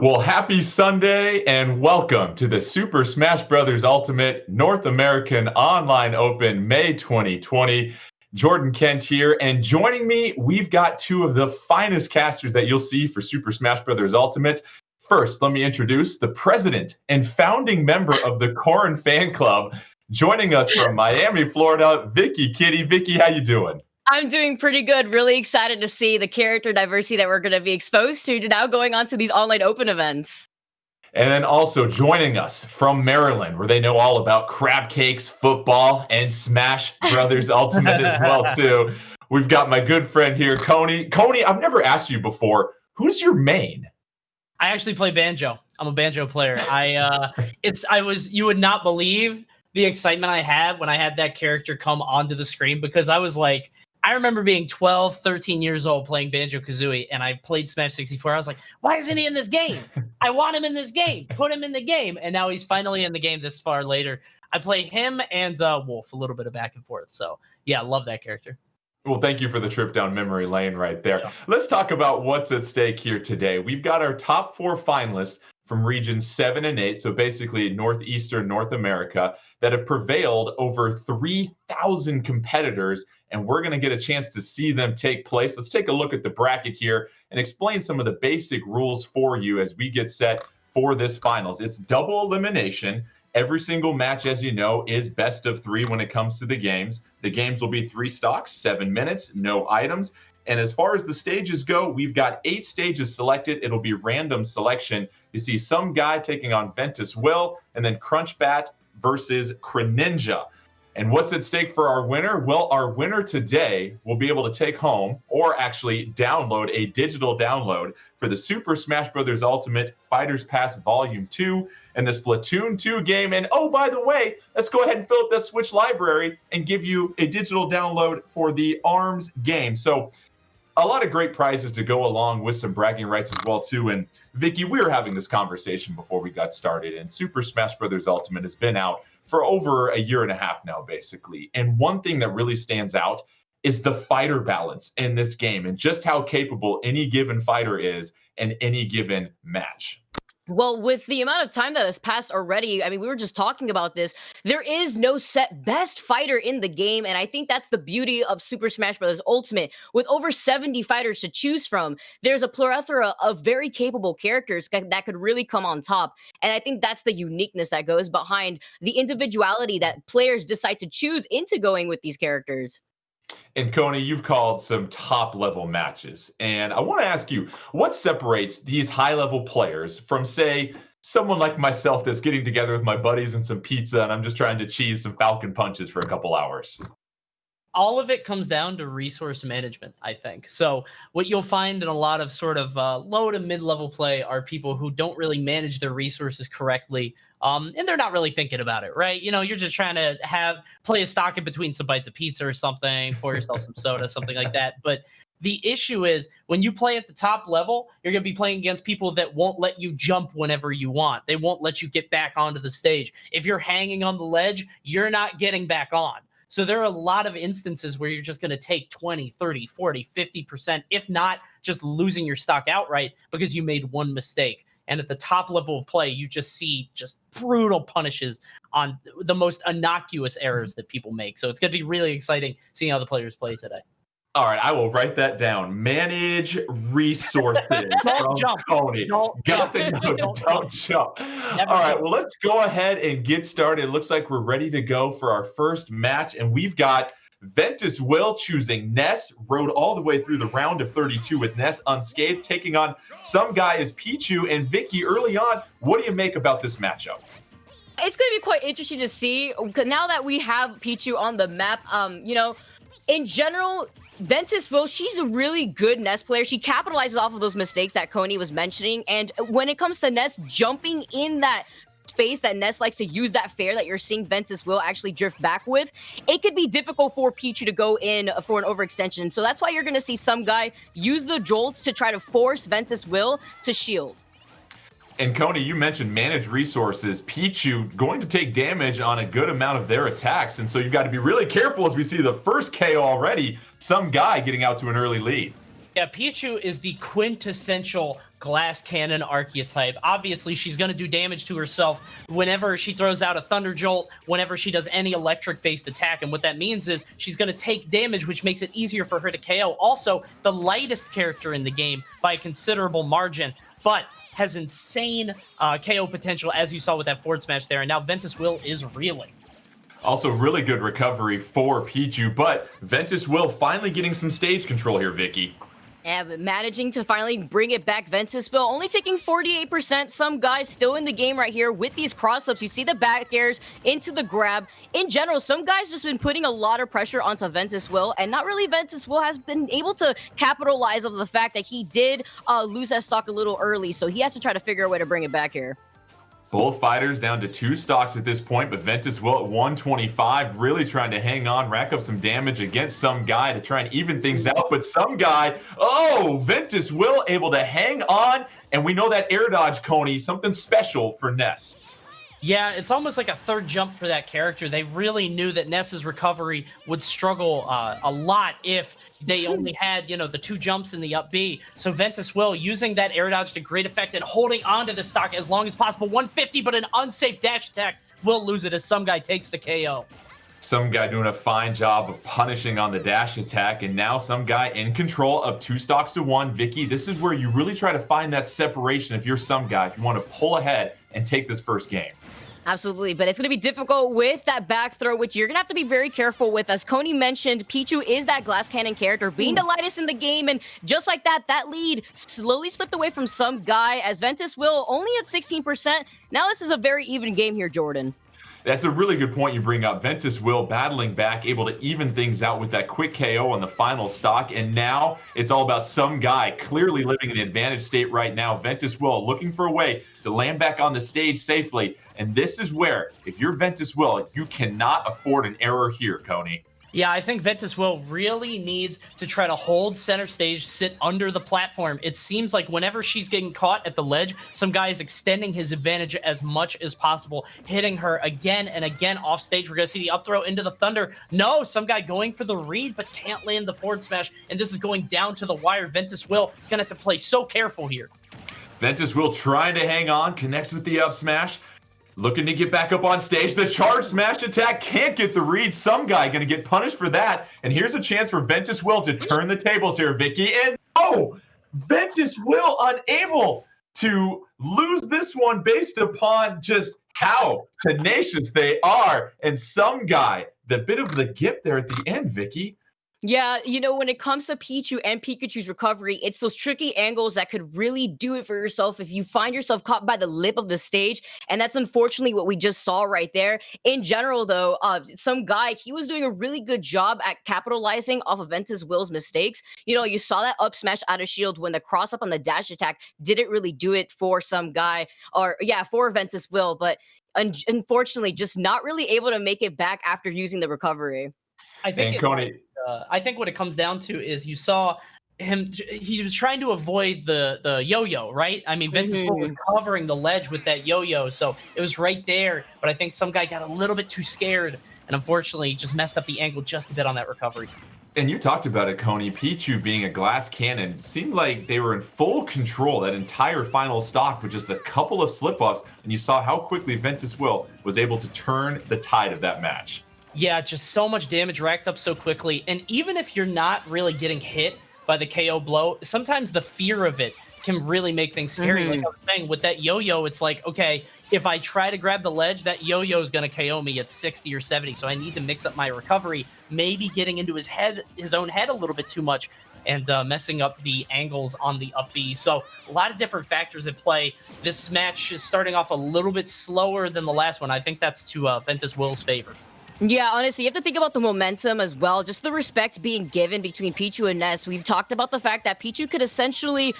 Well, happy Sunday and welcome to the Super Smash Bros. Ultimate North American Online Open May 2020. Jordan Kent here, and joining me, we've got two of the finest casters that you'll see for Super Smash Bros. Ultimate. First, let me introduce the president and founding member of the Corrin Fan Club, joining us from Miami, Florida, Vicky Kitty. Vicky, how you doing? I'm doing pretty good. Really excited to see the character diversity that we're going to be exposed to now going on to these online open events. And then also joining us from Maryland, where they know all about crab cakes, football, and Smash Brothers Ultimate as well too. We've got my good friend here, Coney. Coney, I've never asked you before. Who's your main? I actually play banjo. I'm a banjo player. You would not believe the excitement I had when I had that character come onto the screen, because I remember being 12, 13 years old playing Banjo-Kazooie, and I played Smash 64. I was like, why isn't he in this game? I want him in this game. Put him in the game. And now he's finally in the game this far later. I play him and Wolf, a little bit of back and forth. So, yeah, I love that character. Well, thank you for the trip down memory lane right there. Yeah. Let's talk about what's at stake here today. We've got our top 4 finalists from regions 7 and 8, so basically northeastern North America, that have prevailed over 3,000 competitors, and we're going to get a chance to see them take place. Let's take a look at the bracket here and explain some of the basic rules for you as we get set for this finals. It's double elimination. Every single match, as you know, is best of 3 when it comes to the games. The games will be 3 stocks, 7 minutes, no items. And as far as the stages go, we've got 8 stages selected. It'll be random selection. You see some guy taking on Ventus Will, and then Crunchbat versus Greninja. And what's at stake for our winner? Well, our winner today will be able to take home, or actually download, a digital download for the Super Smash Bros. Ultimate Fighters Pass Volume 2 and the Splatoon 2 game. And oh, by the way, let's go ahead and fill up that Switch library and give you a digital download for the ARMS game. So a lot of great prizes to go along with some bragging rights as well too. And Vicky, we were having this conversation before we got started, and Super Smash Bros. Ultimate has been out for over a year and a half now, basically. And one thing that really stands out is the fighter balance in this game and just how capable any given fighter is in any given match. Well, with the amount of time that has passed already, I mean, we were just talking about this. There is no set best fighter in the game, and I think that's the beauty of Super Smash Bros. Ultimate. With over 70 fighters to choose from, there's a plethora of very capable characters that could really come on top. And I think that's the uniqueness that goes behind the individuality that players decide to choose into going with these characters. And Coney, you've called some top level matches. And I want to ask you, what separates these high level players from, say, someone like myself that's getting together with my buddies and some pizza and I'm just trying to cheese some Falcon punches for a couple hours? All of it comes down to resource management, I think. So what you'll find in a lot of sort of low to mid-level play are people who don't really manage their resources correctly, and they're not really thinking about it, right? You know, you're just trying to play a stock in between some bites of pizza or something, pour yourself some soda, something like that. But the issue is when you play at the top level, you're going to be playing against people that won't let you jump whenever you want. They won't let you get back onto the stage. If you're hanging on the ledge, you're not getting back on. So there are a lot of instances where you're just going to take 20, 30, 40, 50%, if not just losing your stock outright because you made one mistake. And at the top level of play, you just see just brutal punishes on the most innocuous errors that people make. So it's going to be really exciting seeing how the players play today. All right, I will write that down. Manage resources from jump. Coney. Don't Got jump. the note. Don't jump. Never All right, jump. well, let's go ahead and get started. It looks like we're ready to go for our first match, and we've got Ventus Will choosing Ness, rode all the way through the round of 32 with Ness unscathed, taking on some guy as Pichu. And Vicky, early on, what do you make about this matchup? It's going to be quite interesting to see, 'cause now that we have Pichu on the map, in general, Ventus Will, she's a really good Ness player. She capitalizes off of those mistakes that Coney was mentioning. And when it comes to Ness jumping in that space that Ness likes to use, that fair that you're seeing Ventus Will actually drift back with, it could be difficult for Pichu to go in for an overextension. So that's why you're going to see some guy use the jolts to try to force Ventus Will to shield. And Coney, you mentioned manage resources. Pichu going to take damage on a good amount of their attacks. And so you've got to be really careful as we see the first KO already. Some guy getting out to an early lead. Yeah, Pichu is the quintessential glass cannon archetype. Obviously, she's going to do damage to herself whenever she throws out a Thunder Jolt, whenever she does any electric-based attack. And what that means is she's going to take damage, which makes it easier for her to KO. Also, the lightest character in the game by a considerable margin, but has insane KO potential, as you saw with that forward smash there. And now Ventus Will is reeling. Also, really good recovery for Pichu, but Ventus Will finally getting some stage control here, Vicky. Yeah, but managing to finally bring it back, Ventus Will only taking 48%. Some guys still in the game right here with these cross-ups. You see the back airs into the grab. In general, some guys just been putting a lot of pressure onto Ventus Will, and not really Ventus Will has been able to capitalize on the fact that he did lose that stock a little early, so he has to try to figure out a way to bring it back here. Both fighters down to 2 stocks at this point, but Ventus Will at 125, really trying to hang on, rack up some damage against some guy to try and even things out. But some guy, Ventus Will able to hang on, and we know that air dodge, Coney, something special for Ness. Yeah, it's almost like a third jump for that character. They really knew that Ness's recovery would struggle a lot if they only had, the 2 jumps in the up B. So Ventus Will using that air dodge to great effect and holding onto the stock as long as possible. 150, but an unsafe dash attack will lose it as some guy takes the KO. Some guy doing a fine job of punishing on the dash attack, and now some guy in control of 2 stocks to 1. Vicky, this is where you really try to find that separation if you're some guy, if you want to pull ahead and take this first game. Absolutely, but it's going to be difficult with that back throw, which you're going to have to be very careful with. As Coney mentioned, Pichu is that glass cannon character, being the lightest in the game, and just like that, that lead slowly slipped away from some guy, as Ventus Will only at 16%. Now this is a very even game here, Jordan. That's a really good point you bring up. Ventus Will battling back, able to even things out with that quick KO on the final stock. And now it's all about some guy clearly living in the advantage state right now. Ventus Will looking for a way to land back on the stage safely. And this is where, if you're Ventus Will, you cannot afford an error here, Coney. Yeah, I think Ventus Will really needs to try to hold center stage, sit under the platform. It seems like whenever she's getting caught at the ledge, some guy is extending his advantage as much as possible, hitting her again and again off stage. We're going to see the up throw into the Thunder. No, some guy going for the read, but can't land the forward smash, and this is going down to the wire. Ventus Will is going to have to play so careful here. Ventus Will trying to hang on, connects with the up smash. Looking to get back up on stage. The charge smash attack can't get the read. Some guy going to get punished for that. And here's a chance for Ventus Will to turn the tables here, Vicky. And Ventus Will unable to lose this one based upon just how tenacious they are. And some guy, the bit of the gip there at the end, Vicky. Yeah, when it comes to Pichu and Pikachu's recovery, it's those tricky angles that could really do it for yourself if you find yourself caught by the lip of the stage. And that's unfortunately what we just saw right there. In general, though, some guy, he was doing a really good job at capitalizing off of Ventus Will's mistakes. You saw that up smash out of shield when the cross up on the dash attack didn't really do it for some guy, for Ventus Will. But unfortunately, just not really able to make it back after using the recovery. I think what it comes down to is you saw him, he was trying to avoid the yo-yo, right? I mean, Ventus Will was covering the ledge with that yo-yo, so it was right there, but I think some guy got a little bit too scared, and unfortunately just messed up the angle just a bit on that recovery. And you talked about it, Coney. Pichu being a glass cannon seemed like they were in full control that entire final stock with just a couple of slip-ups, and you saw how quickly Ventus Will was able to turn the tide of that match. Yeah, just so much damage racked up so quickly. And even if you're not really getting hit by the KO blow, sometimes the fear of it can really make things scary. Like I was saying, with that yo-yo, it's like, okay, if I try to grab the ledge, that yo-yo is going to KO me at 60 or 70. So I need to mix up my recovery, maybe getting into his own head a little bit too much and messing up the angles on the up B. So a lot of different factors at play. This match is starting off a little bit slower than the last one. I think that's to Ventus Will's favor. Yeah, honestly, you have to think about the momentum as well, just the respect being given between Pichu and Ness. We've talked about the fact that Pichu could essentially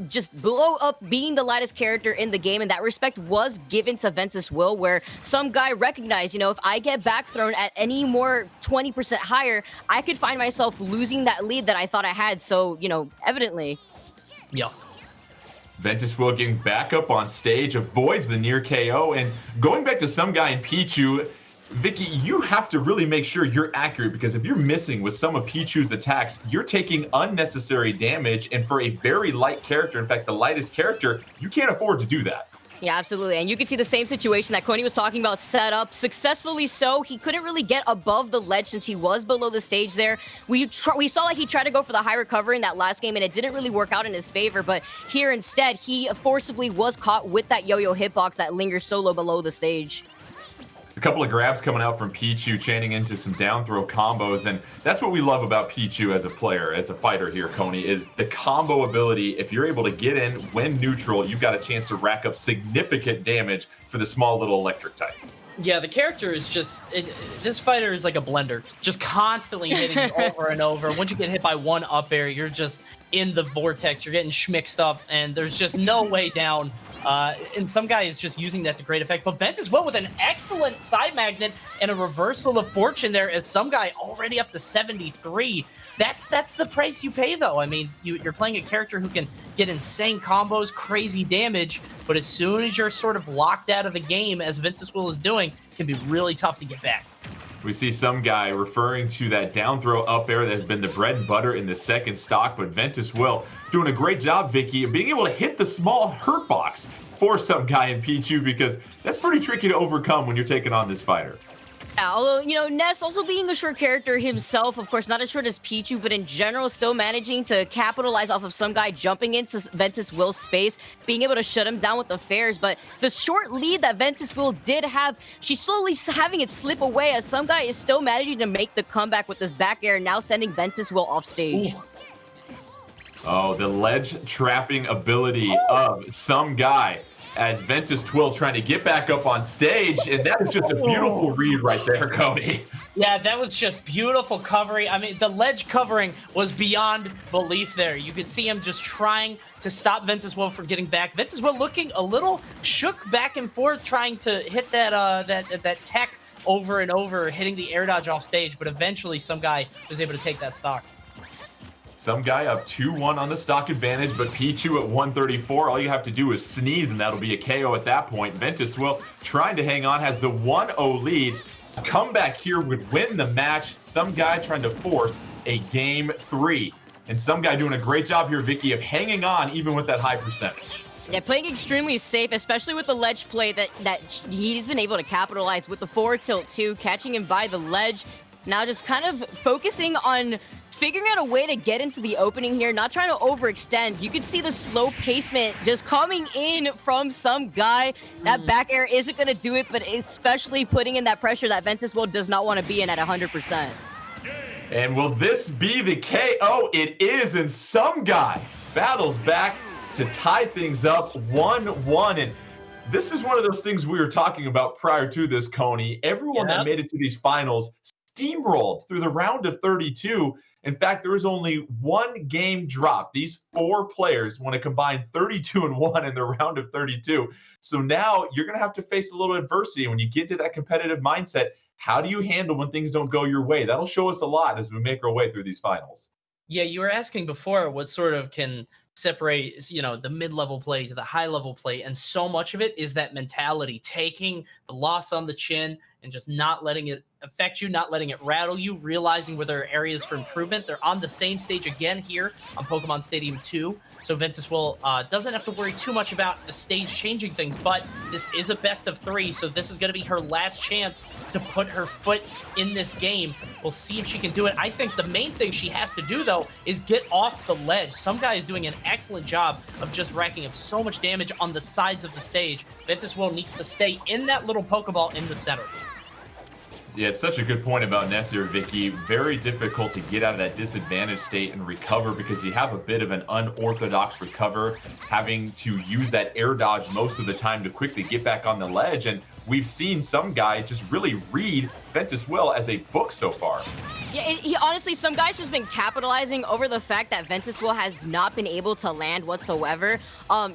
just blow up being the lightest character in the game, and that respect was given to Ventus Will, where some guy recognized, if I get back thrown at any more 20% higher, I could find myself losing that lead that I thought I had, so, evidently. Yeah. Ventus Will getting back up on stage, avoids the near KO, and going back to some guy in Pichu, Vicky, you have to really make sure you're accurate, because if you're missing with some of Pichu's attacks, you're taking unnecessary damage. And for a very light character, in fact, the lightest character, you can't afford to do that. Yeah, absolutely. And you can see the same situation that Coney was talking about set up successfully. So he couldn't really get above the ledge since he was below the stage there. We saw like he tried to go for the high recovery in that last game, and it didn't really work out in his favor. But here instead, he forcibly was caught with that yo-yo hitbox that lingers so low below the stage. A couple of grabs coming out from Pichu, chaining into some down throw combos, and that's what we love about Pichu as a player, as a fighter here, Coney, is the combo ability. If you're able to get in when neutral, you've got a chance to rack up significant damage for the small little electric type. Yeah, the character is just, this fighter is like a blender, just constantly hitting you over and over. Once you get hit by one up air, you're just in the vortex, you're getting schmixed up, and there's just no way down. And some guy is just using that to great effect. But Vent as well with an excellent side magnet and a reversal of fortune there, as some guy already up to 73. That's the price you pay, though. I mean, you're playing a character who can get insane combos, crazy damage, but as soon as you're sort of locked out of the game, as Ventus Will is doing, it can be really tough to get back. We see some guy referring to that down throw up air that has been the bread and butter in the second stock, but Ventus Will doing a great job, Vicky, of being able to hit the small hurt box for some guy in Pichu, because that's pretty tricky to overcome when you're taking on this fighter. Yeah, although, you know, Ness also being a short character himself, of course, not as short as Pichu, but in general, still managing to capitalize off of some guy jumping into Ventus Will's space, being able to shut him down with the fares. But the short lead that Ventus Will did have, she's slowly having it slip away, as some guy is still managing to make the comeback with this back air, now sending Ventus Will off stage. Ooh. Oh, the ledge trapping ability of some guy, as Ventus Twill trying to get back up on stage, and that is just a beautiful read right there, Cody. Yeah, that was just beautiful covering. I mean, the ledge covering was beyond belief there. You could see him just trying to stop Ventus Will from getting back. Ventus Will looking a little shook back and forth, trying to hit that tech over and over, hitting the air dodge off stage, but eventually some guy was able to take that stock. Some guy up 2-1 on the stock advantage, but Pichu at 134. All you have to do is sneeze, and that'll be a KO at that point. Ventus Will trying to hang on, has the 1-0 lead. A comeback here would win the match. Some guy trying to force a game 3. And some guy doing a great job here, Vicky, of hanging on even with that high percentage. Yeah, playing extremely safe, especially with the ledge play that he's been able to capitalize with the forward tilt too, catching him by the ledge. Now just kind of focusing on figuring out a way to get into the opening here, not trying to overextend. You can see the slow pacement just coming in from some guy. That back air isn't going to do it, but especially putting in that pressure that Ventus Will does not want to be in at 100%. And will this be the KO? It is, and some guy battles back to tie things up 1-1. And this is one of those things we were talking about prior to this, Coney. Everyone that made it to these finals steamrolled through the round of 32. In fact, there was only one game drop. These 4 players want to combine 32-1 in the round of 32. So now you're going to have to face a little adversity. When you get to that competitive mindset, how do you handle when things don't go your way? That'll show us a lot as we make our way through these finals. Yeah, you were asking before what sort of can separate, you know, the mid-level play to the high-level play, and so much of it is that mentality, taking the loss on the chin and just not letting it affect you, not letting it rattle you, realizing where there are areas for improvement. They're on the same stage again here on Pokemon Stadium 2, so Ventus Will doesn't have to worry too much about the stage changing things, but this is a best of 3, so this is going to be her last chance to put her foot in this game. We'll see if she can do it. I think the main thing she has to do, though, is get off the ledge. Some guy is doing an excellent job of just racking up so much damage on the sides of the stage. Ventus Will needs to stay in that little Pokeball in the center. Yeah, it's such a good point about Ness here, Vicky. Very difficult to get out of that disadvantaged state and recover, because you have a bit of an unorthodox recover, having to use that air dodge most of the time to quickly get back on the ledge. And we've seen some guy just really read Ventus Will as a book so far. Yeah, he honestly, some guys just been capitalizing over the fact that Ventus Will has not been able to land whatsoever.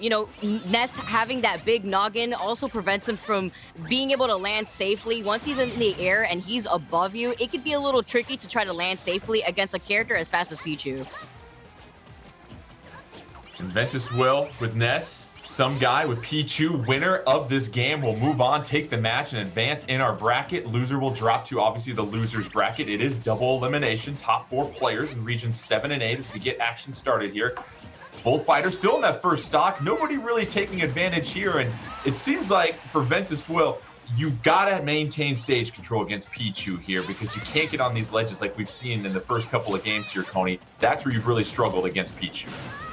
You know, Ness having that big noggin also prevents him from being able to land safely. Once he's in the air and he's above you, it could be a little tricky to try to land safely against a character as fast as Pichu. And Ventus Will with Ness Some guy with Pichu, winner of this game, will move on, take the match, and advance in our bracket. Loser will drop to obviously the loser's bracket. It is double elimination, top 4 players in regions 7 and 8 as we get action started here. Both fighters still in that first stock. Nobody really taking advantage here, and it seems like for Ventus Will, you gotta maintain stage control against Pichu here because you can't get on these ledges like we've seen in the first couple of games here, Coney. That's where you've really struggled against Pichu.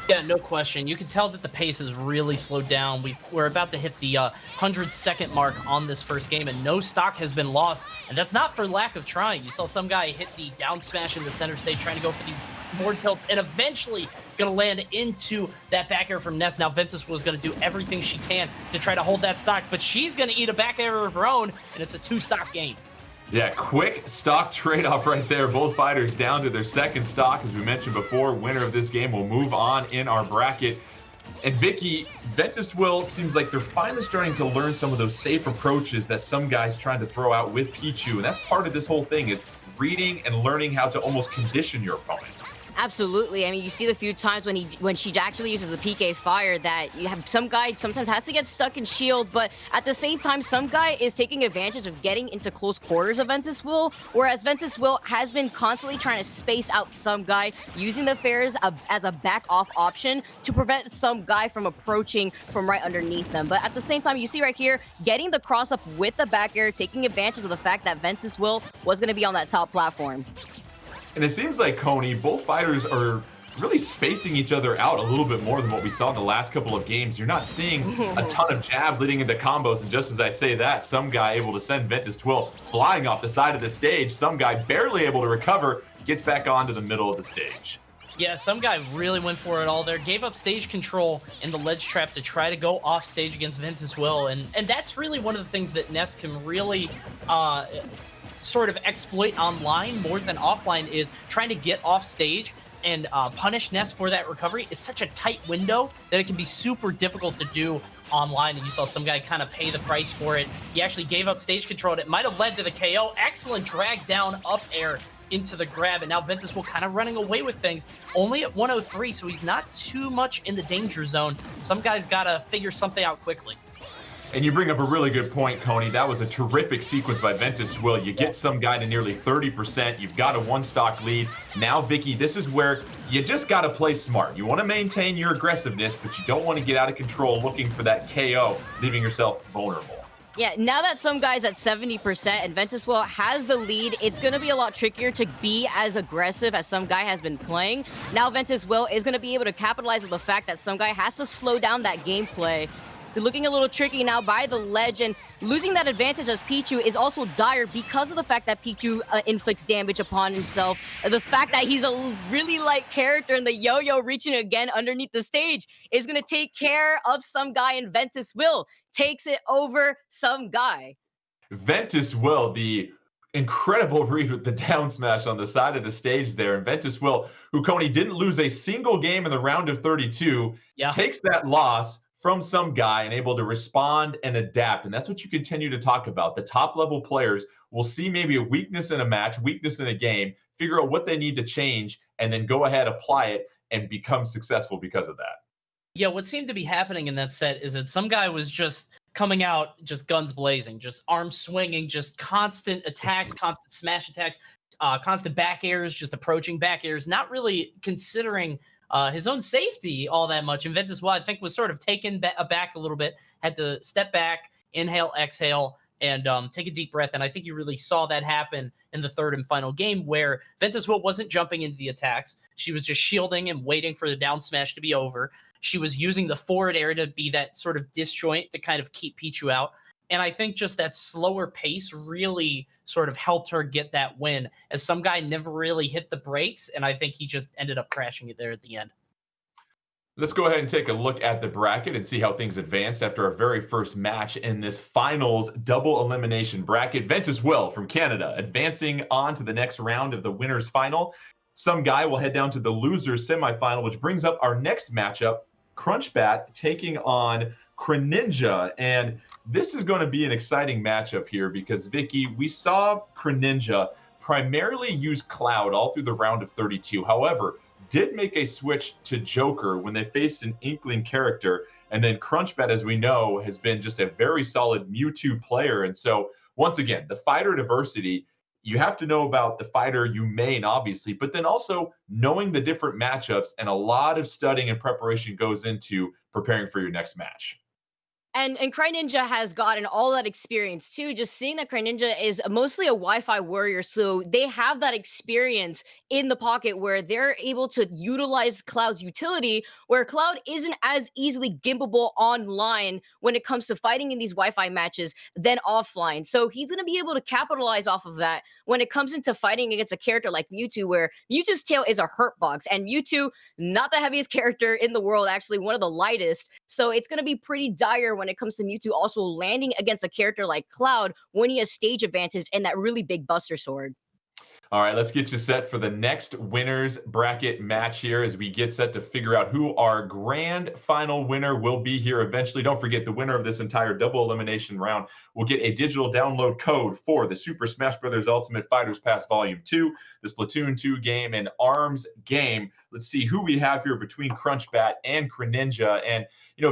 Yeah, no question. You can tell that the pace has really slowed down. We're about to hit the 100-second mark on this first game, and no stock has been lost. And that's not for lack of trying. You saw some guy hit the down smash in the center stage, trying to go for these forward tilts, and eventually going to land into that back air from Ness. Now, Ventus was going to do everything she can to try to hold that stock, but she's going to eat a back air of her own, and it's a 2-stock game. Yeah, quick stock trade-off right there. Both fighters down to their second stock. As we mentioned before, winner of this game will move on in our bracket. And Vicky, Ventus Will seems like they're finally starting to learn some of those safe approaches that some guys trying to throw out with Pichu. And that's part of this whole thing is reading and learning how to almost condition your opponent. Absolutely. I mean, you see the few times when she actually uses the PK fire that you have some guy sometimes has to get stuck in shield, but at the same time, some guy is taking advantage of getting into close quarters of Ventus Will, whereas Ventus Will has been constantly trying to space out some guy, using the fairs as a back-off option to prevent some guy from approaching from right underneath them. But at the same time, you see right here, getting the cross-up with the back air, taking advantage of the fact that Ventus Will was going to be on that top platform. And it seems like, Coney, both fighters are really spacing each other out a little bit more than what we saw in the last couple of games. You're not seeing a ton of jabs leading into combos, and just as I say that, some guy able to send Ventus Will flying off the side of the stage, some guy barely able to recover, gets back onto the middle of the stage. Yeah, some guy really went for it all there, gave up stage control in the ledge trap to try to go off stage against Ventus Will, and that's really one of the things that Ness can really sort of exploit online more than offline, is trying to get off stage and punish Ness for that recovery is such a tight window that it can be super difficult to do online, and you saw some guy kind of pay the price for it. He actually gave up stage control, and it might have led to the KO. Excellent drag down up air into the grab, and now Ventus Will kind of running away with things. Only at 103, so he's not too much in the danger zone. Some guys got to figure something out quickly. And you bring up a really good point, Coney. That was a terrific sequence by Ventus Will. You get some guy to nearly 30%. You've got a 1-stock lead. Now, Vicky, this is where you just got to play smart. You want to maintain your aggressiveness, but you don't want to get out of control looking for that KO, leaving yourself vulnerable. Yeah, now that some guy's at 70% and Ventus Will has the lead, it's going to be a lot trickier to be as aggressive as some guy has been playing. Now Ventus Will is going to be able to capitalize on the fact that some guy has to slow down that gameplay. It's looking a little tricky now by the ledge, and losing that advantage as Pichu is also dire because of the fact that Pichu inflicts damage upon himself. The fact that he's a really light character, and the yo-yo reaching again underneath the stage is going to take care of some guy, and Ventus Will takes it over some guy. Ventus Will, the incredible read with the down smash on the side of the stage there. And Ventus Will, who, Coney, didn't lose a single game in the round of 32, takes that loss from some guy and able to respond and adapt. And that's what you continue to talk about. The top level players will see maybe a weakness in a match, weakness in a game, figure out what they need to change, and then go ahead, apply it, and become successful because of that. Yeah, what seemed to be happening in that set is that some guy was just coming out, just guns blazing, just arms swinging, just constant attacks, constant smash attacks, constant back airs, just approaching back airs, not really considering his own safety all that much. And Ventus Will, I think, was sort of taken aback a little bit, had to step back, inhale, exhale, and take a deep breath. And I think you really saw that happen in the third and final game, where Ventus Will wasn't jumping into the attacks. She was just shielding and waiting for the down smash to be over. She was using the forward air to be that sort of disjoint to kind of keep Pichu out. And I think just that slower pace really sort of helped her get that win, as some guy never really hit the brakes, and I think he just ended up crashing it there at the end. Let's go ahead and take a look at the bracket and see how things advanced after our very first match in this finals double elimination bracket. Ventus Will from Canada advancing on to the next round of the winners final. Some guy will head down to the losers semifinal, which brings up our next matchup, Crunchbat taking on Greninja. And this is going to be an exciting matchup here because, Vicky, we saw Greninja primarily use Cloud all through the round of 32. However, did make a switch to Joker when they faced an Inkling character. And then Crunchbat, as we know, has been just a very solid Mewtwo player. And so, once again, the fighter diversity, you have to know about the fighter you main, obviously, but then also knowing the different matchups, and a lot of studying and preparation goes into preparing for your next match. And Cry Ninja has gotten all that experience too. Just seeing that Cry Ninja is mostly a Wi-Fi warrior, so they have that experience in the pocket where they're able to utilize Cloud's utility, where Cloud isn't as easily gimbable online when it comes to fighting in these Wi-Fi matches than offline. So he's gonna be able to capitalize off of that when it comes into fighting against a character like Mewtwo, where Mewtwo's tail is a hurt box, and Mewtwo, not the heaviest character in the world, actually one of the lightest. So it's gonna be pretty dire when it comes to Mewtwo also landing against a character like Cloud when he has stage advantage and that really big Buster Sword. All right, let's get you set for the next winners bracket match here as we get set to figure out who our grand final winner will be here eventually. Don't forget, the winner of this entire double elimination round will get a digital download code for the Super Smash Bros. Ultimate Fighters Pass Volume 2, the Splatoon 2 game, and ARMS game. Let's see who we have here between Crunchbat and Greninja. And,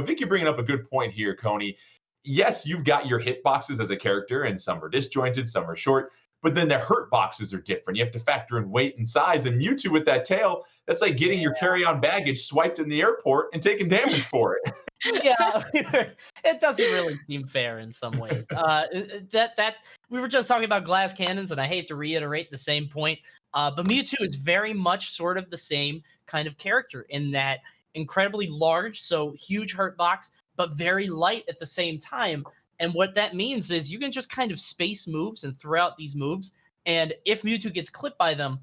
Vicky bringing up a good point here, Coney. Yes, you've got your hitboxes as a character, and some are disjointed, some are short. But then the hurt boxes are different. You have to factor in weight and size. And Mewtwo with that tail, that's like getting your carry-on baggage swiped in the airport and taking damage for it. Yeah, it doesn't really seem fair in some ways. That we were just talking about glass cannons, and I hate to reiterate the same point, but Mewtwo is very much sort of the same kind of character in that incredibly large, so huge hurt box, but very light at the same time. And what that means is you can just kind of space moves and throw out these moves. And if Mewtwo gets clipped by them,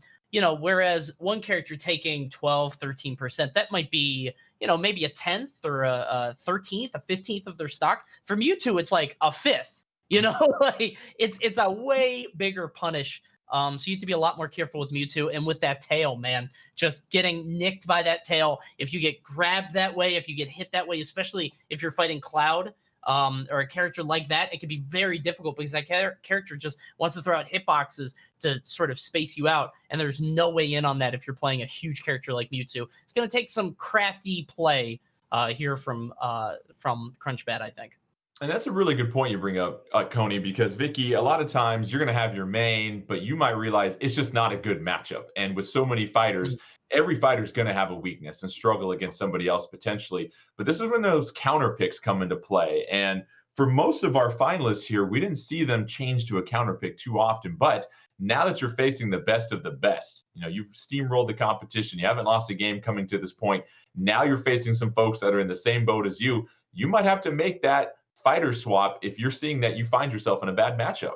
whereas one character taking 12, 13%, that might be, maybe a 10th or a 13th, a 15th of their stock. For Mewtwo, it's like a fifth, like it's a way bigger punish. So you have to be a lot more careful with Mewtwo. And with that tail, man, just getting nicked by that tail. If you get grabbed that way, if you get hit that way, especially if you're fighting Cloud, or a character like that, it can be very difficult because that character just wants to throw out hitboxes to sort of space you out, and there's no way in on that if you're playing a huge character like Mewtwo. It's going to take some crafty play here from Crunchbat, I think. And that's a really good point you bring up, Coney, because Vicky, a lot of times you're going to have your main, but you might realize it's just not a good matchup. And with so many fighters, every fighter is going to have a weakness and struggle against somebody else potentially. But this is when those counter picks come into play. And for most of our finalists here, we didn't see them change to a counter pick too often. But now that you're facing the best of the best, you've steamrolled the competition. You haven't lost a game coming to this point. Now you're facing some folks that are in the same boat as you. You might have to make that fighter swap if you're seeing that you find yourself in a bad matchup.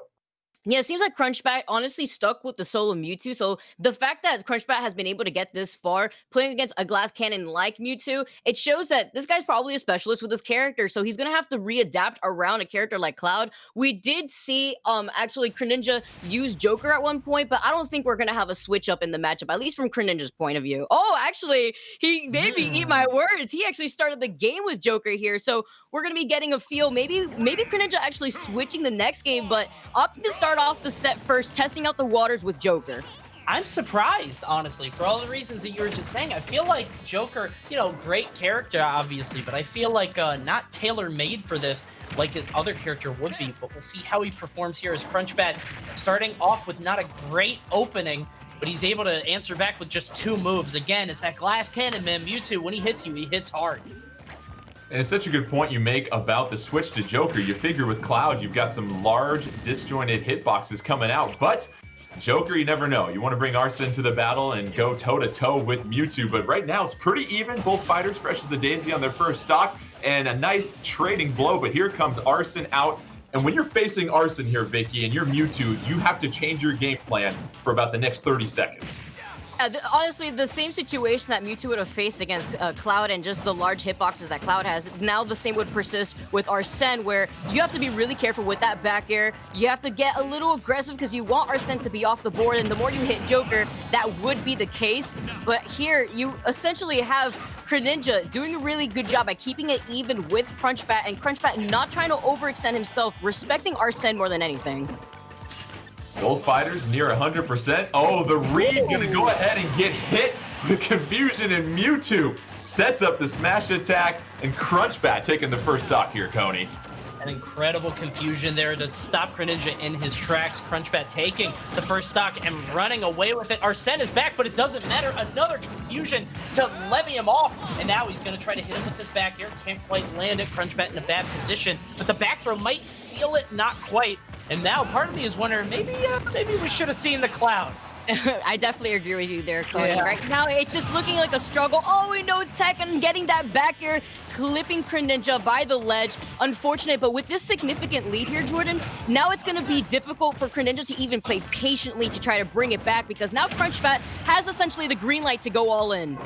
Yeah, it seems like Crunchbat honestly stuck with the solo Mewtwo. So the fact that Crunchbat has been able to get this far playing against a glass cannon like Mewtwo, it shows that this guy's probably a specialist with his character. So he's gonna have to readapt around a character like Cloud. We did see actually Greninja use Joker at one point, but I don't think we're gonna have a switch up in the matchup, at least from Greninja's point of view. Oh, actually, he made me eat my words. He actually started the game with Joker here. So we're gonna be getting a feel. Maybe Greninja actually switching the next game, but opting to start off the set first, testing out the waters with Joker. I'm surprised, honestly, for all the reasons that you were just saying. I feel like Joker, great character, obviously, but I feel like not tailor-made for this like his other character would be. But we'll see how he performs here as Crunchbat, starting off with not a great opening, but he's able to answer back with just 2 moves. Again, it's that glass cannon, man. Mewtwo, when he hits you, he hits hard. And it's such a good point you make about the switch to Joker. You figure with Cloud, you've got some large disjointed hitboxes coming out, but Joker, you never know. You want to bring Arsene to the battle and go toe-to-toe with Mewtwo, but right now it's pretty even. Both fighters fresh as a daisy on their first stock, and a nice trading blow, but here comes Arsene out. And when you're facing Arsene here, Vicky, and you're Mewtwo, you have to change your game plan for about the next 30 seconds. Honestly, the same situation that Mewtwo would have faced against Cloud and just the large hitboxes that Cloud has, now the same would persist with Arsene, where you have to be really careful with that back air. You have to get a little aggressive because you want Arsene to be off the board, and the more you hit Joker, that would be the case. But here, you essentially have Greninja doing a really good job at keeping it even with Crunchbat, and Crunchbat not trying to overextend himself, respecting Arsene more than anything. Both fighters near 100%. Oh, the read gonna go ahead and get hit. with confusion, and Mewtwo sets up the smash attack, and Crunchbat taking the first stock here, Coney. An incredible confusion there to stop Greninja in his tracks. Crunchbat taking the first stock and running away with it. Arsene is back, but it doesn't matter. Another confusion to levy him off. And now he's going to try to hit him with this back air. Can't quite land it. Crunchbat in a bad position. But the back throw might seal it, not quite. And now part of me is wondering, maybe we should have seen the Cloud. I definitely agree with you there, Cody. Yeah. Right now, it's just looking like a struggle. Oh, we know tech and getting that back air, clipping Greninja by the ledge. Unfortunate, but with this significant lead here, Jordan, now it's going to be difficult for Greninja to even play patiently to try to bring it back, because now Crunchbat has essentially the green light to go all in.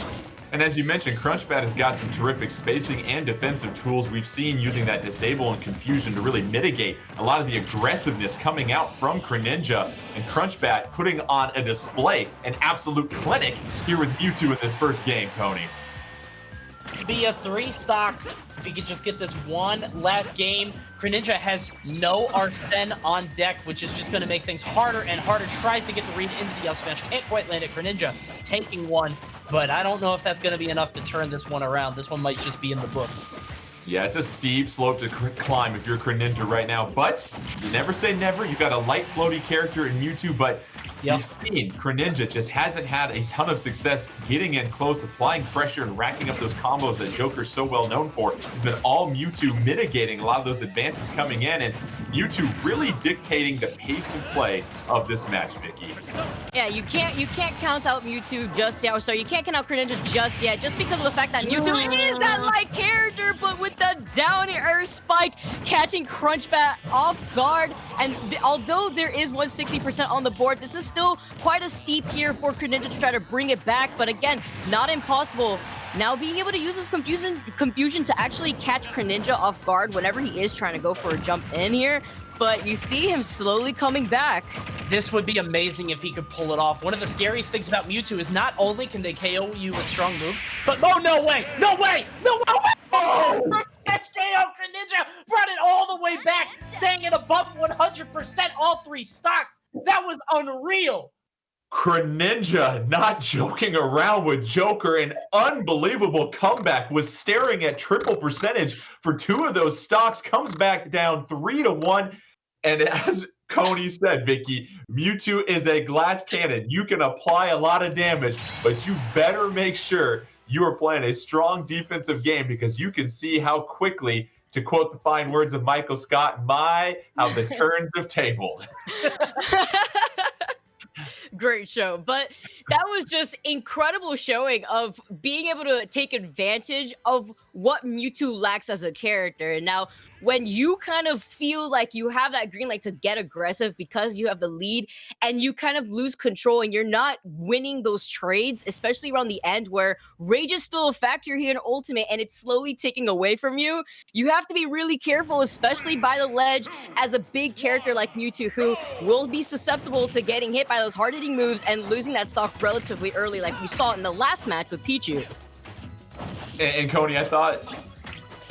And as you mentioned, Crunchbat has got some terrific spacing and defensive tools. We've seen using that disable and confusion to really mitigate a lot of the aggressiveness coming out from Greninja. And Crunchbat putting on a display, an absolute clinic here with Mewtwo in this first game, Coney. Be a 3-stock if he could just get this one last game. Greninja has no Arsene on deck, which is just going to make things harder and harder. Tries to get the read into the up smash. Can't quite land it. Greninja taking one, but I don't know if that's going to be enough to turn this one around. This one might just be in the books. Yeah, it's a steep slope to climb if you're Greninja right now, but you never say never. You got a light floaty character in Mewtwo, but you've seen Greninja just hasn't had a ton of success getting in close, applying pressure, and racking up those combos that Joker's so well known for. It's been all Mewtwo mitigating a lot of those advances coming in, and Mewtwo really dictating the pace of play of this match, Vicky. Yeah, you can't count out Mewtwo just yet. So you can't count out Greninja just yet, just because of the fact that Mewtwo is that light character, but with the down air spike catching Crunchbat off guard. And although there is 160% on the board, this is still quite a steep here for Greninja to try to bring it back. But again, not impossible. Now being able to use this confusion to actually catch Greninja off guard whenever he is trying to go for a jump in here. But you see him slowly coming back. This would be amazing if he could pull it off. One of the scariest things about Mewtwo is not only can they KO you with strong moves, but oh, no way, no way, no way! Oh! Catch KO, Greninja brought it all the way back, staying at above 100% all 3 stocks. That was unreal. Greninja not joking around with Joker. An unbelievable comeback, was staring at triple percentage for 2 of those stocks, comes back down 3-1. And as Coney said, Vicky, Mewtwo is a glass cannon. You can apply a lot of damage, but you better make sure you are playing a strong defensive game, because you can see how quickly, to quote the fine words of Michael Scott, how the turns have tabled. Great show. But that was just incredible showing of being able to take advantage of what Mewtwo lacks as a character. And now when you kind of feel like you have that green light to get aggressive because you have the lead, and you kind of lose control and you're not winning those trades, especially around the end where rage is still a factor here in Ultimate and it's slowly taking away from you, you have to be really careful, especially by the ledge, as a big character like Mewtwo, who will be susceptible to getting hit by those hard-hitting moves and losing that stock relatively early, like we saw in the last match with Pichu. And Coney, I thought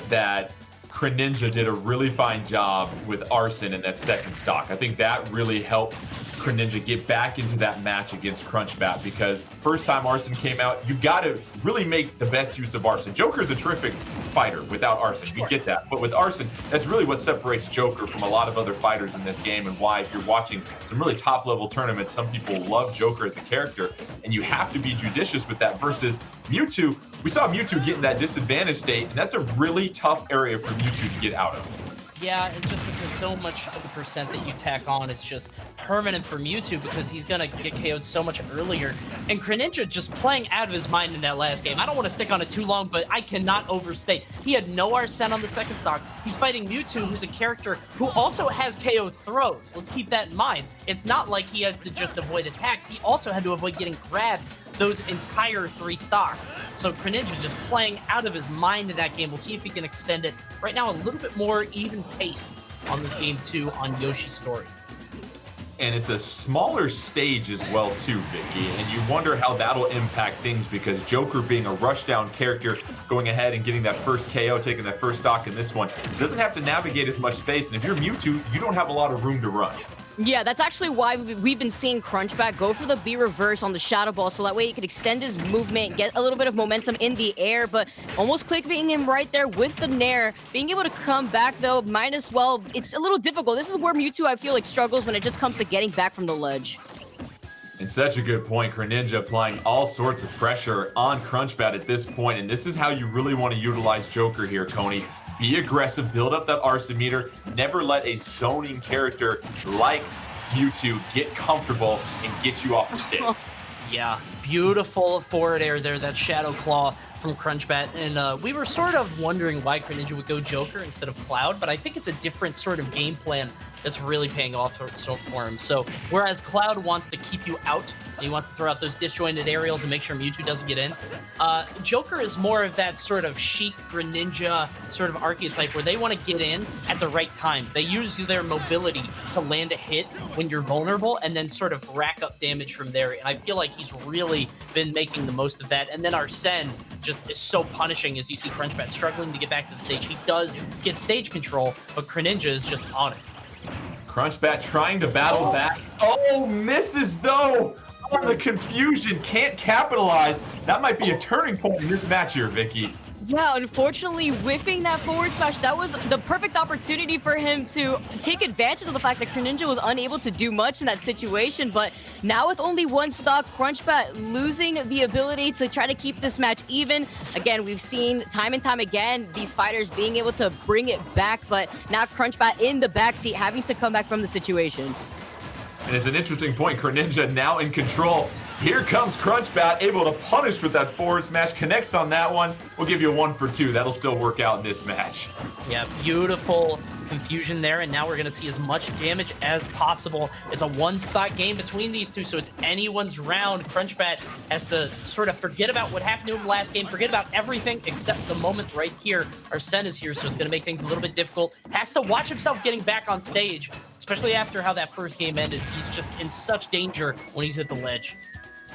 that Greninja did a really fine job with Arsene in that second stock. I think that really helped Greninja get back into that match against Crunchbat, because first time Arsene came out, you got to really make the best use of Arsene. Joker's a terrific fighter without Arsene. We get that. But with Arsene, that's really what separates Joker from a lot of other fighters in this game, and why, if you're watching some really top-level tournaments, some people love Joker as a character, and you have to be judicious with that. Versus Mewtwo, we saw Mewtwo get in that disadvantage state, and that's a really tough area for Mewtwo to get out of. Yeah, and just because so much of the percent that you tack on is just permanent for Mewtwo, because he's going to get KO'd so much earlier. And Greninja just playing out of his mind in that last game. I don't want to stick on it too long, but I cannot overstate. He had no Arsene on the second stock. He's fighting Mewtwo, who's a character who also has KO throws. Let's keep that in mind. It's not like he had to just avoid attacks. He also had to avoid getting grabbed those entire 3 stocks. So Greninja just playing out of his mind in that game. We'll see if he can extend it. Right now, a little bit more even paced on this game 2 on Yoshi's story. And it's a smaller stage as well too, Vicky, and you wonder how that'll impact things, because Joker, being a rushdown character, going ahead and getting that first KO, taking that first stock in this one, doesn't have to navigate as much space. And if you're Mewtwo, you don't have a lot of room to run. Yeah, that's actually why we've been seeing Crunchback go for the B reverse on the Shadow Ball, so that way he could extend his movement, get a little bit of momentum in the air, but almost clipping him right there with the Nair. Being able to come back, though, might as well. It's a little difficult. This is where Mewtwo, I feel like, struggles when it just comes to getting back from the ledge. And such a good point. Greninja applying all sorts of pressure on Crunchbat at this point, and this is how you really want to utilize Joker here, Coney. Be aggressive, build up that Arsa meter, never let a zoning character like Mewtwo get comfortable and get you off the stage. Yeah, beautiful forward air there, that Shadow Claw from Crunchbat. And we were sort of wondering why Greninja would go Joker instead of Cloud, but I think it's a different sort of game plan that's really paying off for him. So whereas Cloud wants to keep you out, and he wants to throw out those disjointed aerials and make sure Mewtwo doesn't get in, Joker is more of that sort of chic Greninja sort of archetype where they want to get in at the right times. They use their mobility to land a hit when you're vulnerable and then sort of rack up damage from there. And I feel like he's really been making the most of that. And then Arsene just is so punishing as you see Crunchbat struggling to get back to the stage. He does get stage control, but Greninja is just on it. Crunchbat trying to battle back. Oh, misses though. On the confusion, can't capitalize. That might be a turning point in this match here, Vicky. Yeah, unfortunately, whiffing that forward smash, that was the perfect opportunity for him to take advantage of the fact that Greninja was unable to do much in that situation. But now with only one stock, Crunchbat losing the ability to try to keep this match even. Again, we've seen time and time again these fighters being able to bring it back, but now Crunchbat in the backseat having to come back from the situation. And it's an interesting point. Greninja now in control. Here comes Crunchbat, able to punish with that forward smash. Connects on that one. We'll give you a 1 for 2. That'll still work out in this match. Yeah, beautiful confusion there, and now we're going to see as much damage as possible. It's a one-stock game between these two, so it's anyone's round. Crunchbat has to sort of forget about what happened to him last game, forget about everything except the moment right here. Arsene is here, so it's going to make things a little bit difficult. Has to watch himself getting back on stage, especially after how that first game ended. He's just in such danger when he's at the ledge.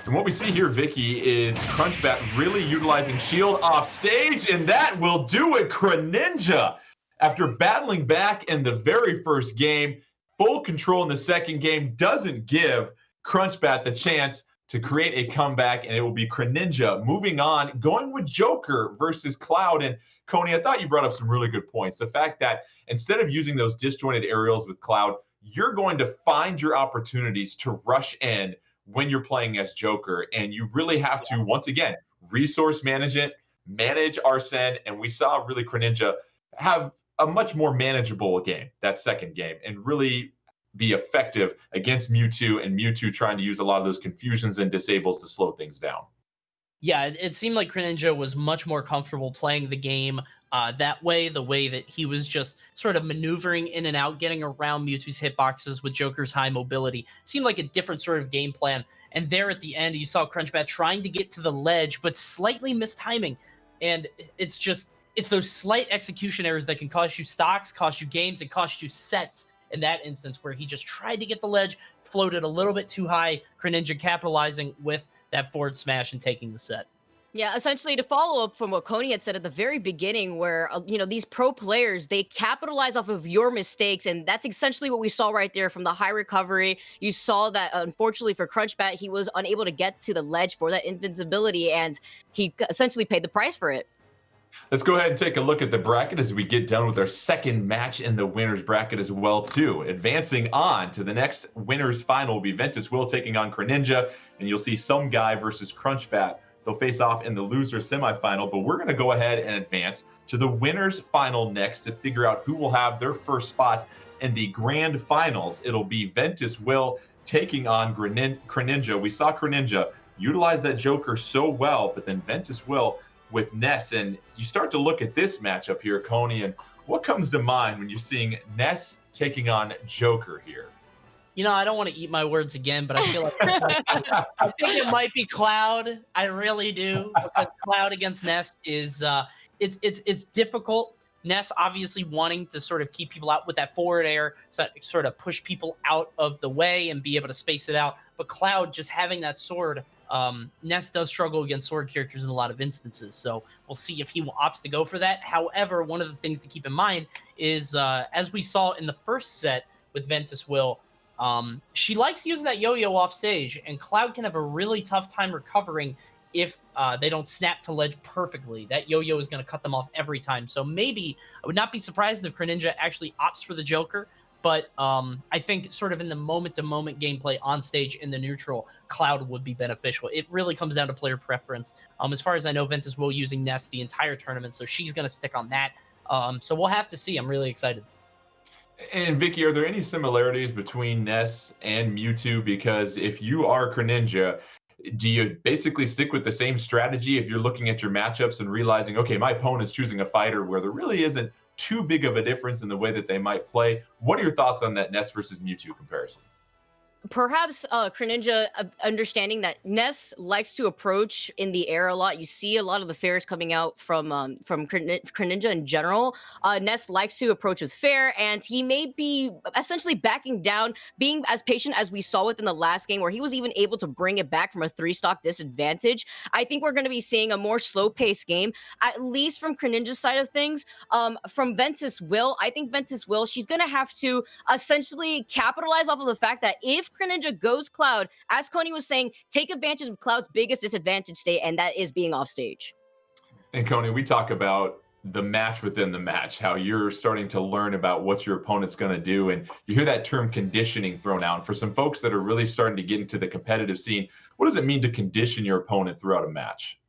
And what we see here, Vicky, is Crunchbat really utilizing shield off stage, and that will do it. Greninja, after battling back in the very first game, full control in the second game, doesn't give Crunchbat the chance to create a comeback, and it will be Greninja moving on, going with Joker versus Cloud. And Coney, I thought you brought up some really good points. The fact that instead of using those disjointed aerials with Cloud, you're going to find your opportunities to rush in when you're playing as Joker, and you really have to, once again, resource manage it, manage Arsene, and we saw really Greninja have a much more manageable game, that second game, and really be effective against Mewtwo, and Mewtwo trying to use a lot of those confusions and disables to slow things down. Yeah, it seemed like Greninja was much more comfortable playing the game that way, the way that he was just sort of maneuvering in and out, getting around Mewtwo's hitboxes with Joker's high mobility. Seemed like a different sort of game plan. And there at the end, you saw Crunchbat trying to get to the ledge, but slightly mistiming. And it's those slight execution errors that can cost you stocks, cost you games, and cost you sets in that instance where he just tried to get the ledge, floated a little bit too high, Greninja capitalizing with that forward smash and taking the set. Yeah, essentially to follow up from what Coney had said at the very beginning, where, these pro players, they capitalize off of your mistakes. And that's essentially what we saw right there from the high recovery. You saw that, unfortunately for Crunchbat, he was unable to get to the ledge for that invincibility, and he essentially paid the price for it. Let's go ahead and take a look at the bracket as we get done with our second match in the winner's bracket as well, too. Advancing on to the next winner's final will be Ventus Will taking on Greninja, and you'll see some guy versus Crunchbat. They'll face off in the loser semifinal, but we're going to go ahead and advance to the winner's final next to figure out who will have their first spot in the grand finals. It'll be Ventus Will taking on Greninja. We saw Greninja utilize that Joker so well, but then Ventus Will with Ness. And you start to look at this matchup here, Coney, and what comes to mind when you're seeing Ness taking on Joker here? I don't want to eat my words again, but I feel like I think it might be Cloud. I really do, because Cloud against Ness is it's difficult. Ness obviously wanting to sort of keep people out with that forward air, so sort of push people out of the way and be able to space it out. But Cloud just having that sword, Ness does struggle against sword characters in a lot of instances. So we'll see if he opts to go for that. However, one of the things to keep in mind is, as we saw in the first set with Ventus Will, She likes using that yo-yo off stage, and Cloud can have a really tough time recovering if they don't snap to ledge perfectly. That yo-yo is going to cut them off every time. So maybe I would not be surprised if Greninja actually opts for the Joker. But I think sort of in the moment-to-moment gameplay on stage in the neutral, Cloud would be beneficial. It really comes down to player preference. As far as I know, Ventus will using Ness the entire tournament, so she's going to stick on that. So we'll have to see. I'm really excited. And Vicky, are there any similarities between Ness and Mewtwo? Because if you are Greninja, do you basically stick with the same strategy if you're looking at your matchups and realizing, okay, my opponent's choosing a fighter where there really isn't too big of a difference in the way that they might play? What are your thoughts on that Ness versus Mewtwo comparison? Perhaps Greninja understanding that Ness likes to approach in the air a lot. You see a lot of the fairs coming out from Greninja in general. Ness likes to approach with fair, and he may be essentially backing down, being as patient as we saw within the last game, where he was even able to bring it back from a 3-stock disadvantage. I think we're going to be seeing a more slow-paced game, at least from Greninja's side of things. From Ventus Will, I think Ventus Will, she's going to have to essentially capitalize off of the fact that if Greninja goes Cloud, as Coney was saying, take advantage of Cloud's biggest disadvantage state, and that is being off stage. And Coney, we talk about the match within the match, how you're starting to learn about what your opponent's going to do. And you hear that term conditioning thrown out. And for some folks that are really starting to get into the competitive scene, what does it mean to condition your opponent throughout a match?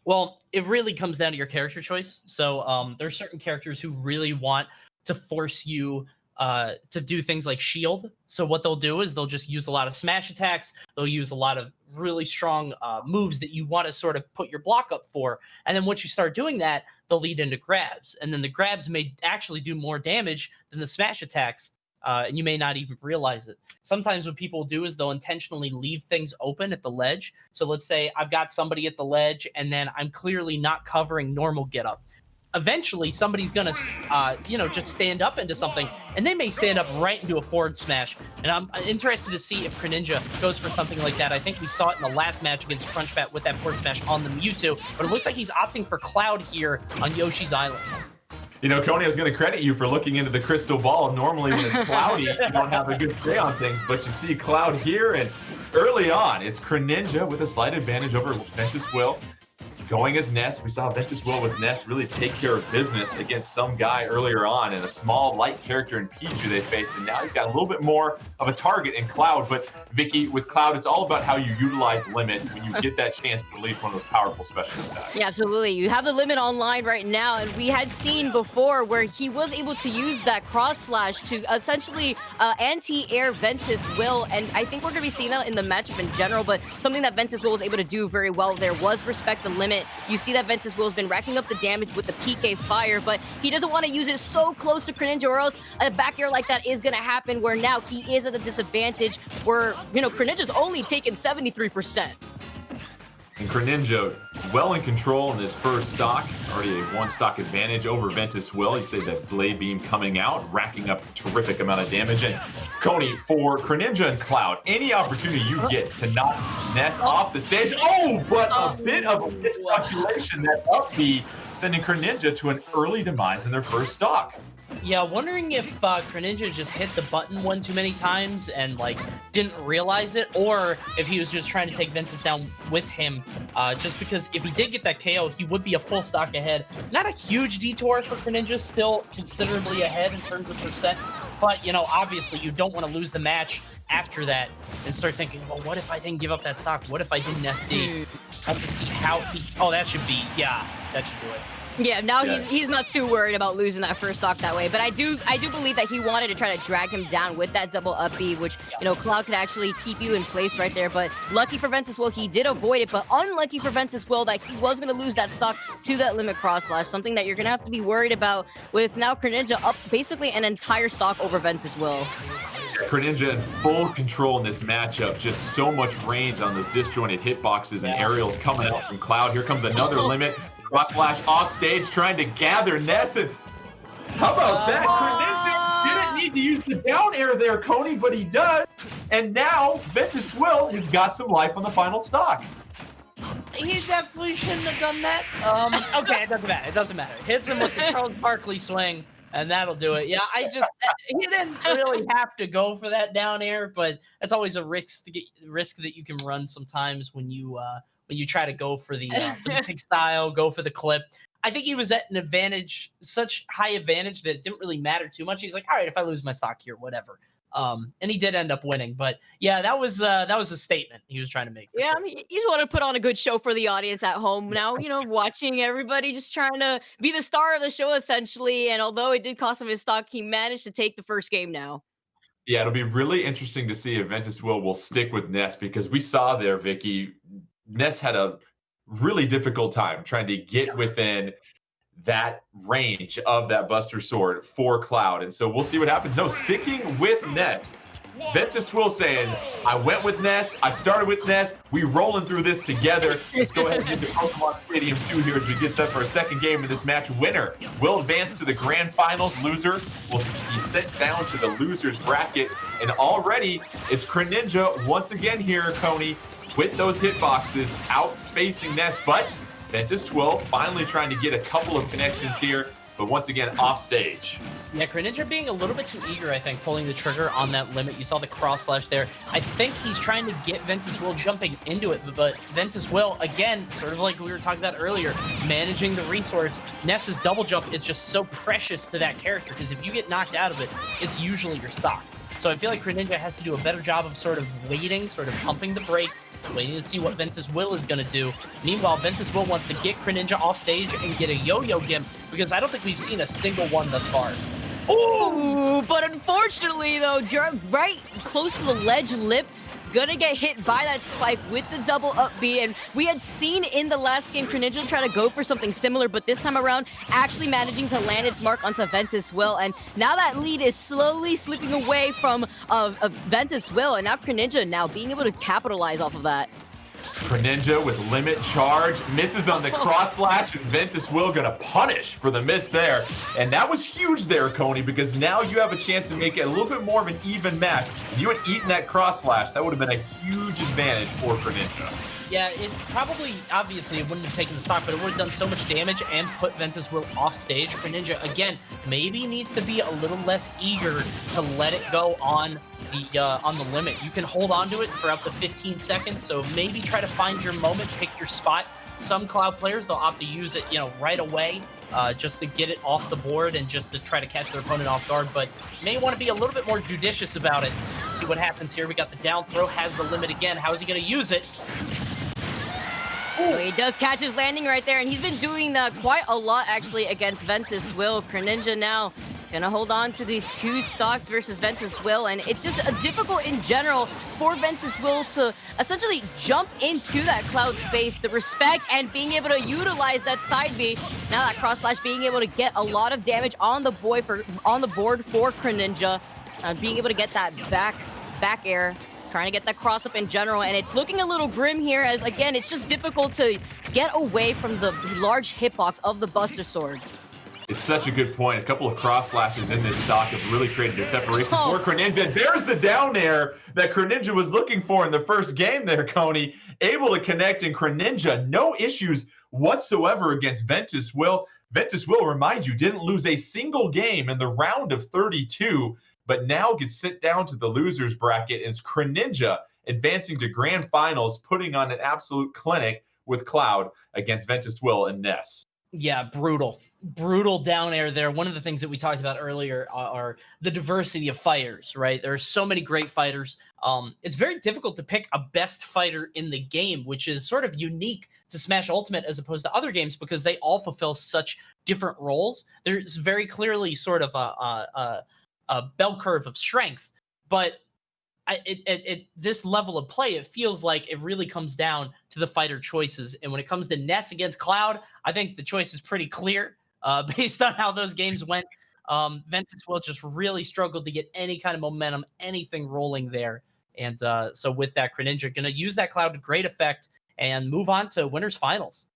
Well, it really comes down to your character choice. So there's certain characters who really want to force you to do things like shield. So what they'll do is they'll just use a lot of smash attacks. They'll use a lot of really strong moves that you want to sort of put your block up for. And then once you start doing that, they'll lead into grabs. And then the grabs may actually do more damage than the smash attacks. And you may not even realize it. Sometimes what people do is they'll intentionally leave things open at the ledge. So let's say I've got somebody at the ledge and then I'm clearly not covering normal get up. Eventually somebody's gonna just stand up into something, and they may stand up right into a forward smash. And I'm interested to see if Greninja goes for something like that. I think we saw it in the last match against Crunchbat with that forward smash on the Mewtwo, but it looks like he's opting for Cloud here on Yoshi's Island. You know, Coney, I was going to credit you for looking into the crystal ball. Normally when it's cloudy, you don't have a good say on things, but you see Cloud here, and early on, it's Greninja with a slight advantage over Ventus Will. Going as Ness, we saw Ventus Will with Ness really take care of business against some guy earlier on, and a small, light character in Pichu they faced, and now you've got a little bit more of a target in Cloud. But Vicky, with Cloud, it's all about how you utilize limit when you get that chance to release one of those powerful special attacks. Yeah, absolutely. You have the limit online right now, and we had seen before where he was able to use that cross slash to essentially anti-air Ventus Will, and I think we're going to be seeing that in the matchup in general, but something that Ventus Will was able to do very well there was respect the limit. You see that Ventus Will has been racking up the damage with the PK Fire, but he doesn't want to use it so close to Greninja, or else a back air like that is going to happen, where now he is at a disadvantage, where, Greninja's only taken 73%. And Greninja well in control in his first stock, already a 1-stock advantage over Ventus Will. You see that Blade Beam coming out, racking up a terrific amount of damage. And Coney, for Greninja and Cloud, any opportunity you get to knock Ness off the stage, but a bit of a miscalculation, that up B, sending Greninja to an early demise in their first stock. Yeah, wondering if Greninja just hit the button one too many times and didn't realize it, or if he was just trying to take Ventus down with him. Just because if he did get that KO, he would be a full stock ahead. Not a huge detour for Greninja, still considerably ahead in terms of percent. But obviously you don't want to lose the match after that and start thinking, well, what if I didn't give up that stock? What if I didn't SD? Have to see how he. Oh, that should do it. Yeah, now he's not too worried about losing that first stock that way. But I do believe that he wanted to try to drag him down with that double up B, which, Cloud could actually keep you in place right there. But lucky for Ventus Will, he did avoid it. But unlucky for Ventus Will that he was going to lose that stock to that limit cross slash, something that you're going to have to be worried about with now Greninja up basically an entire stock over Ventus Will. Greninja in full control in this matchup. Just so much range on those disjointed hitboxes and aerials coming out from Cloud. Here comes another limit. Cross slash off stage, trying to gather Ness. And how about that? Greninja didn't need to use the down air there, Coney, but he does. And now Ventus Will has got some life on the final stock. He definitely shouldn't have done that. Okay, it doesn't matter. It doesn't matter. Hits him with the Charles Barkley swing, and that'll do it. Yeah, he didn't really have to go for that down air, but that's always a risk that you can run sometimes when you try to go for the pick style, go for the clip. I think he was at an advantage, such high advantage that it didn't really matter too much. He's like, all right, if I lose my stock here, whatever. And he did end up winning, but yeah, that was a statement he was trying to make. For Yeah, sure. I mean, you just want to put on a good show for the audience at home. Now, watching everybody just trying to be the star of the show, essentially. And although it did cost him his stock, he managed to take the first game now. Yeah, it'll be really interesting to see if Ventus will stick with Ness because we saw there, Vicky, Ness had a really difficult time trying to get within that range of that Buster Sword for Cloud. And so we'll see what happens. No, sticking with Ness. Ventus Twill saying, I went with Ness. I started with Ness. We rolling through this together. Let's go ahead and get to Pokemon Stadium 2 here as we get set for a second game in this match. Winner will advance to the grand finals. Loser will be sent down to the loser's bracket. And already it's Greninja once again here, Coney, with those hitboxes outspacing Ness. But Ventus Twill finally trying to get a couple of connections here, but once again off stage. Yeah, Greninja being a little bit too eager, I think, pulling the trigger on that limit. You saw the cross slash there. I think he's trying to get Ventus Will jumping into it, but Ventus Will, again, sort of like we were talking about earlier, managing the resource. Ness's double jump is just so precious to that character, because if you get knocked out of it, it's usually your stock. So I feel like Greninja has to do a better job of sort of waiting, sort of pumping the brakes, waiting to see what Ventus Will is going to do. Meanwhile, Ventus Will wants to get Greninja off stage and get a yo-yo gimp, because I don't think we've seen a single one thus far. Ooh, but unfortunately, though, you're right close to the ledge lip. Gonna get hit by that spike with the double up B, and we had seen in the last game Greninja try to go for something similar, but this time around actually managing to land its mark onto Ventus Will, and now that lead is slowly slipping away from Ventus Will, and now Greninja now being able to capitalize off of that. Greninja with limit charge, misses on the cross slash, and Ventus Will gonna punish for the miss there. And that was huge there, Coney, because now you have a chance to make it a little bit more of an even match. If you had eaten that cross slash, that would have been a huge advantage for Greninja. Yeah, it probably, obviously, it wouldn't have taken the stock, but it would have done so much damage and put Ventus Will off stage. Greninja, again, maybe needs to be a little less eager to let it go on the limit. You can hold on to it for up to 15 seconds, so maybe try to find your moment, pick your spot. Some Cloud players, they'll opt to use it, right away, just to get it off the board and just to try to catch their opponent off guard, but may want to be a little bit more judicious about it. Let's see what happens here. We got the down throw, has the limit again. How is he going to use it? So he does catch his landing right there, and he's been doing that quite a lot, actually, against Ventus Will. Greninja now gonna hold on to these two stocks versus Ventus Will, and it's just difficult in general for Ventus Will to essentially jump into that Cloud space, the respect, and being able to utilize that side B. Now that cross slash being able to get a lot of damage on the board for Greninja, being able to get that back air. Trying to get that cross up in general, and it's looking a little grim here as, again, it's just difficult to get away from the large hitbox of the Buster Sword. It's such a good point. A couple of cross slashes in this stock have really created a separation for Greninja. There's the down air that Greninja was looking for in the first game there, Coney. Able to connect, and Greninja, no issues whatsoever against Ventus Will. Ventus Will, remind you, didn't lose a single game in the round of 32. But now gets sent down to the loser's bracket, and it's Greninja advancing to grand finals, putting on an absolute clinic with Cloud against Ventus Will and Ness. Yeah, brutal down air there. One of the things that we talked about earlier are the diversity of fighters, right? There are so many great fighters. It's very difficult to pick a best fighter in the game, which is sort of unique to Smash Ultimate as opposed to other games, because they all fulfill such different roles. There's very clearly sort of a bell curve of strength, but this level of play, it feels like it really comes down to the fighter choices. And when it comes to Ness against Cloud, I think the choice is pretty clear based on how those games went. Ventus Will just really struggled to get any kind of momentum, anything rolling there. And so with that, Greninja going to use that Cloud to great effect and move on to winners finals.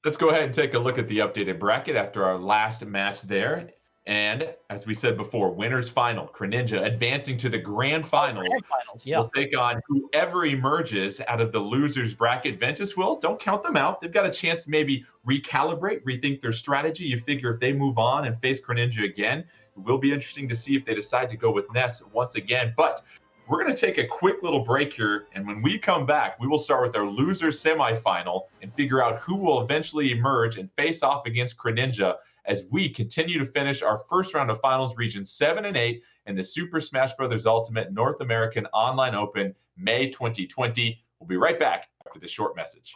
Let's go ahead and take a look at the updated bracket after our last match there. And as we said before, winners final, Greninja advancing to the grand finals. Grand finals, yeah. Will take on whoever emerges out of the losers bracket. Ventus will, don't count them out. They've got a chance to maybe recalibrate, rethink their strategy. You figure if they move on and face Greninja again, it will be interesting to see if they decide to go with Ness once again. But we're going to take a quick little break here. And when we come back, we will start with our loser semifinal and figure out who will eventually emerge and face off against Greninja as we continue to finish our first round of finals, regions 7 and 8, in the Super Smash Bros. Ultimate North American Online Open, May 2020. We'll be right back after this short message.